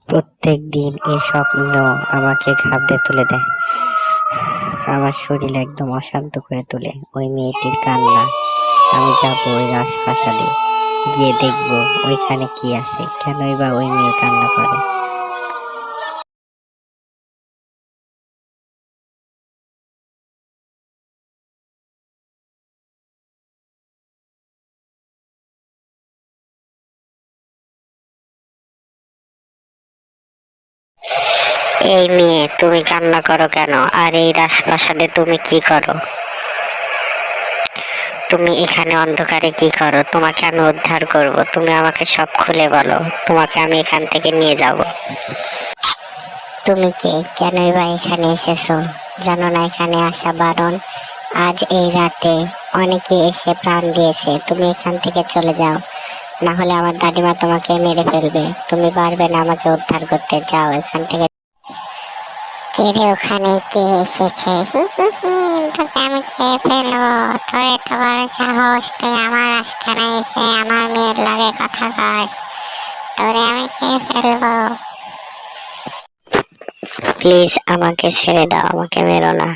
প্রত্যেক দিন এই স্বপ্ন আমাকে ঘাবড়ে তুলে দেয়। আমার শরীর একদম অশান্ত করে তোলে। ওই মেয়েটির কান্না। আমি যাবো ওই রাজপ্রাসাদে, গিয়ে দেখবো ওইখানে কি আছে, কেনই বা ওই মেয়ে কান্না করে। এই মেয়ে, তুমি কান্না করো কেন? আর এই রাজপ্রাসাদে তুমি কি করো? তুমি এখানে অন্ধকারে কি করো? তোমাকে আমি উদ্ধার করব, তুমি আমাকে সব খুলে বলো, তোমাকে আমি এখান থেকে নিয়ে যাব। তুমি কে? কেনই বা এখানে এসেছো? জানো না এখানে আসা বারণ? আজ এই রাতে অনেকে এসে প্রাণ দিয়েছে। তুমি এখান থেকে চলে যাও, না হলে আমার দাদিমা তোমাকে মেরে ফেলবে। তুমি পারবে না আমাকে উদ্ধার করতে, যাও এখান থেকে। কে রে ওখানে? কে এসেছে? তোকে আমি খেয়ে ফেলবো। তোর এত বড় সাহস, তুই আমার রাস্তায় এসে আমার মেয়ের লগে কথা কস? তোরে আমি খেয়ে ফেলবো। প্লিজ আমাকে ছেড়ে দাও, আমাকে মেরো না।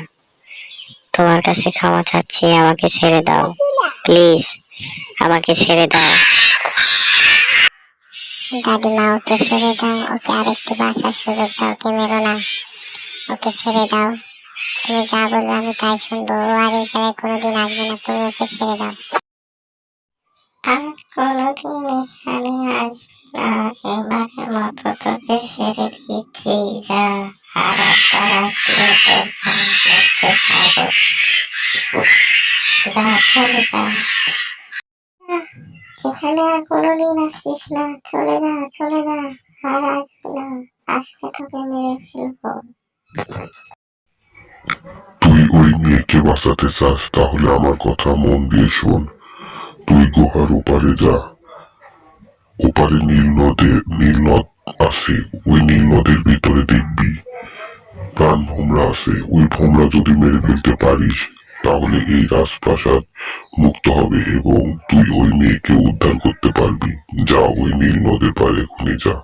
তোমার কাছে ক্ষমা চাচ্ছি, আমাকে ছেড়ে দাও প্লিজ, আমাকে ছেড়ে দাও। দাদিমা, ওকে ছেড়ে দাও, ওকে আরেকটু বাঁচার সুযোগ দাও, ওকে মেরো না, ওকে ছেড়ে দাও। তুমি যা বলবে আমি তাই শুনবো। ও আর এই জায়গায় কোনোদিন আসবে না, তুমি ওকে ছেড়ে দাও। আর কোনোদিন এখানে আসবে না, এবারের মতো তোকে ছেড়ে দিচ্ছি, যা। আর একবার আসলে তোর প্রাণ দেখতে পাবো। যা, চলে যা, এখানে আর কোনোদিন আসিস না, চলে যা, চলে যা, আর আসবি না, আসলে তোকে মেরে ফেলবো। তুই ওই মেয়েকে বাঁচাতে চাস, তাহলে আমার কথা মন দিয়ে শোন। তুই গুহার ওপারে যা, ওপারে নীল নদ আছে। ওই নীল নদের ভিতরে দেখবি প্রাণ ভোমরা আছে। ওই ভোমরা যদি মেরে ফেলতে পারিস, তাহলে এই রাজপ্রাসাদ মুক্ত হবে এবং তুই ওই মেয়েকে উদ্ধার করতে পারবি। যা, ওই নীল নদের পারে এখনই যা।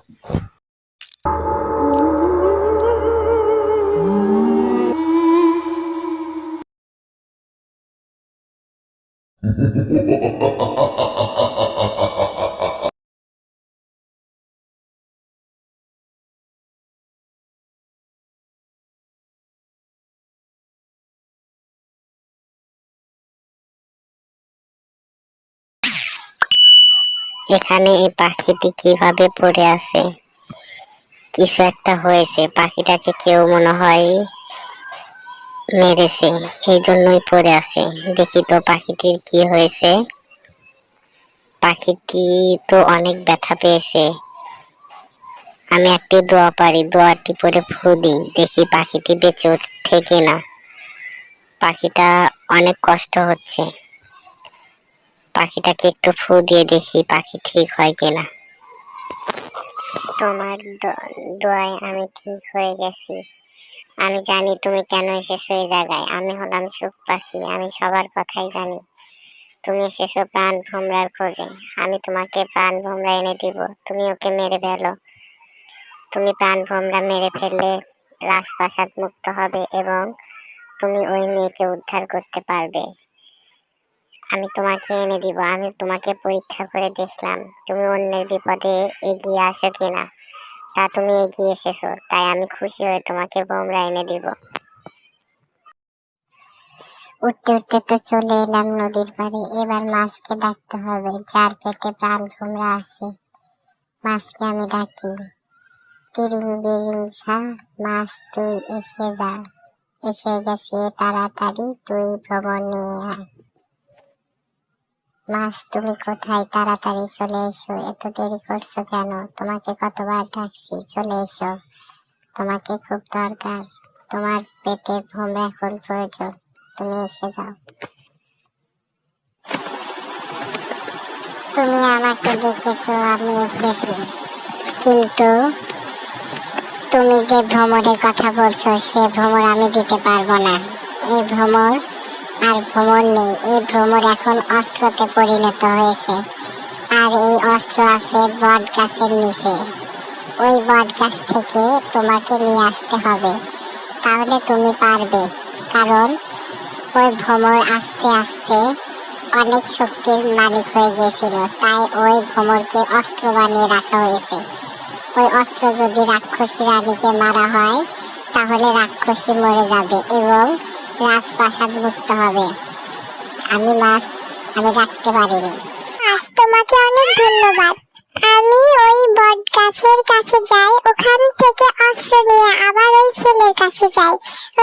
এখানে এই পাখিটি কিভাবে পড়ে আছে? কিছু একটা হয়েছে, পাখিটাকে কেউ মনে হয় মেরেছে, এই জন্যই পড়ে আছে। দেখি তো পাখিটির কি হয়েছে। পাখিটি তো অনেক ব্যথা পেয়েছে। আমি একটি দোয়া পারি, দোয়াটি পরে ফু দিই, দেখি পাখিটি বেঁচে ওঠে কিনা। পাখিটা অনেক কষ্ট হচ্ছে, পাখিটাকে একটু ফু দিয়ে দেখি পাখি ঠিক হয় কিনা। তোমার দোয়ায় আমি ঠিক হয়ে গেছি। আমি জানি তুমি কেন এসেছো এই জায়গায়। আমি হলাম সুখ পাখি, আমি সবার কথাই জানি। তুমি এসেছো প্রাণ ভোমরার খোঁজে, আমি তোমাকে প্রাণ ভোমরা এনে দিব, তুমি ওকে মেরে ফেলো। তুমি প্রাণ ভোমরা মেরে ফেললে রাজপ্রাসাদ মুক্ত হবে এবং তুমি ওই মেয়েকে উদ্ধার করতে পারবে। আমি তোমাকে এনে দিব। আমি তোমাকে পরীক্ষা করে দেখলাম তুমি অন্যের বিপদে এগিয়ে আসো কিনা, তা তুমি এগিয়ে এসেছো, তাই আমি খুশি হয়ে তোমাকে ভোমরা এনে দিব। উঠতে উঠতে তো চলে এলাম নদীর পাড়ে। এবার মাছকে ডাকতে হবে, যার পেটে প্রাণ ভোমরা আছে। মাছকে আমি ডাকি, তিরিং বিরিং ঝা, মাছ তুই এসে যা, এসে গেছে তাড়াতাড়ি তুই ভ্রমণ নিয়ে আয়। মাছ তুমি কোথায়? তাড়াতাড়ি চলে এসো, এত দেরি করছো কেন? তোমাকে কতবার ডাকছি, চলে এসো, তোমাকে খুব দরকার, তোমার পেটে ভোমরা এখন প্রয়োজন, তুমি এসে যাও। তুমি আমাকে দেখেছো, আমি এসেছি, কিন্তু তুমি যে ভ্রমরের কথা বলছো সে ভ্রমর আমি দিতে পারবো না। এই ভ্রমর আর ভ্রমর নেই, এই ভ্রমর এখন অস্ত্রতে পরিণত হয়েছে। আর এই অস্ত্র আছে বট গাছের নিচে। ওই বট গাছ থেকে তোমাকে নিয়ে আসতে হবে, তাহলে তুমি পারবে। কারণ ওই ভ্রমর আস্তে আস্তে অনেক শক্তির মালিক হয়ে গিয়েছিল, তাই ওই ভ্রমরকে অস্ত্র বানিয়ে রাখা হয়েছে। ওই অস্ত্র যদি রাক্ষসী রানীকে মারা হয় তাহলে রাক্ষসী মরে যাবে এবং রাজপ্রাসাদ মুক্ত হবে। আমি রাখতে পারিনি। আজ তোমাকে অনেক ধন্যবাদ। আমি ওই বট গাছের কাছে যাই, ওখান থেকে অস্ত্র নিয়ে আবার ওই ছেলের কাছে যাই।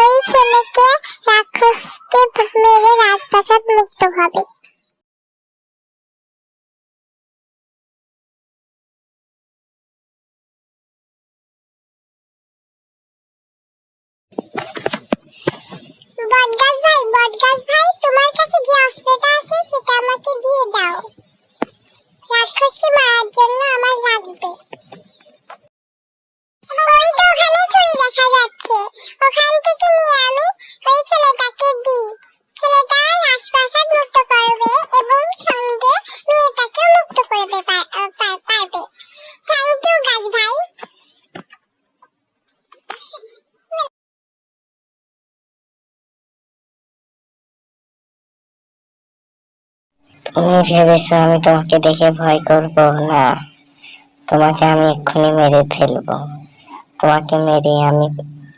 ওই ছেলেকে রাক্ষসকে মেরে রাজপ্রাসাদ মুক্ত হবে। বটগাছ ভাই, তোমার কাছে যে অস্ত্রটা আছে সেটা আমাকে দিয়ে দাও। রাক্ষসকে মারার জন্য আমার লাগবে। ওই তো ওখানে ছুরি দেখা যাচ্ছে, ওখান থেকে নিয়ে আমি ওই ছেলেটাকে দিই। ছেলেটা রাজপ্রাসাদ মুক্ত করবে এবং সঙ্গে মেয়েটাকেও মুক্ত করবে পারবে। থ্যাংক ইউ গাছ ভাই। তুমি ভেবেছো আমি তোমাকে দেখে ভয় করব? না, তোমাকে আমি এক্ষুনি মেরে ফেলবো। তোমাকে মেরে আমি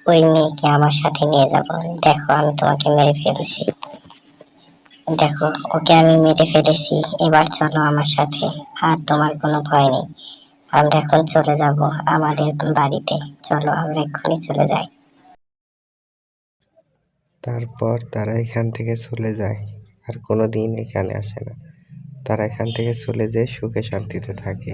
ওই মেয়েকে আমার সাথে নিয়ে যাব। দেখো আমি তোমাকে মেরে ফেলেছি, দেখো ওকে আমি মেরে ফেলেছি। এবার চলো আমার সাথে, আর তোমার কোনো ভয় নেই। আমরা এখন চলে যাব আমাদের বাড়িতে। চলো আমরা এক্ষুনি চলে যাই। তারপর তারা এখান থেকে চলে যায়, আর কোনোদিন এখানে আসে না। তারা এখান থেকে চলে যেয়ে সুখে শান্তিতে থাকে।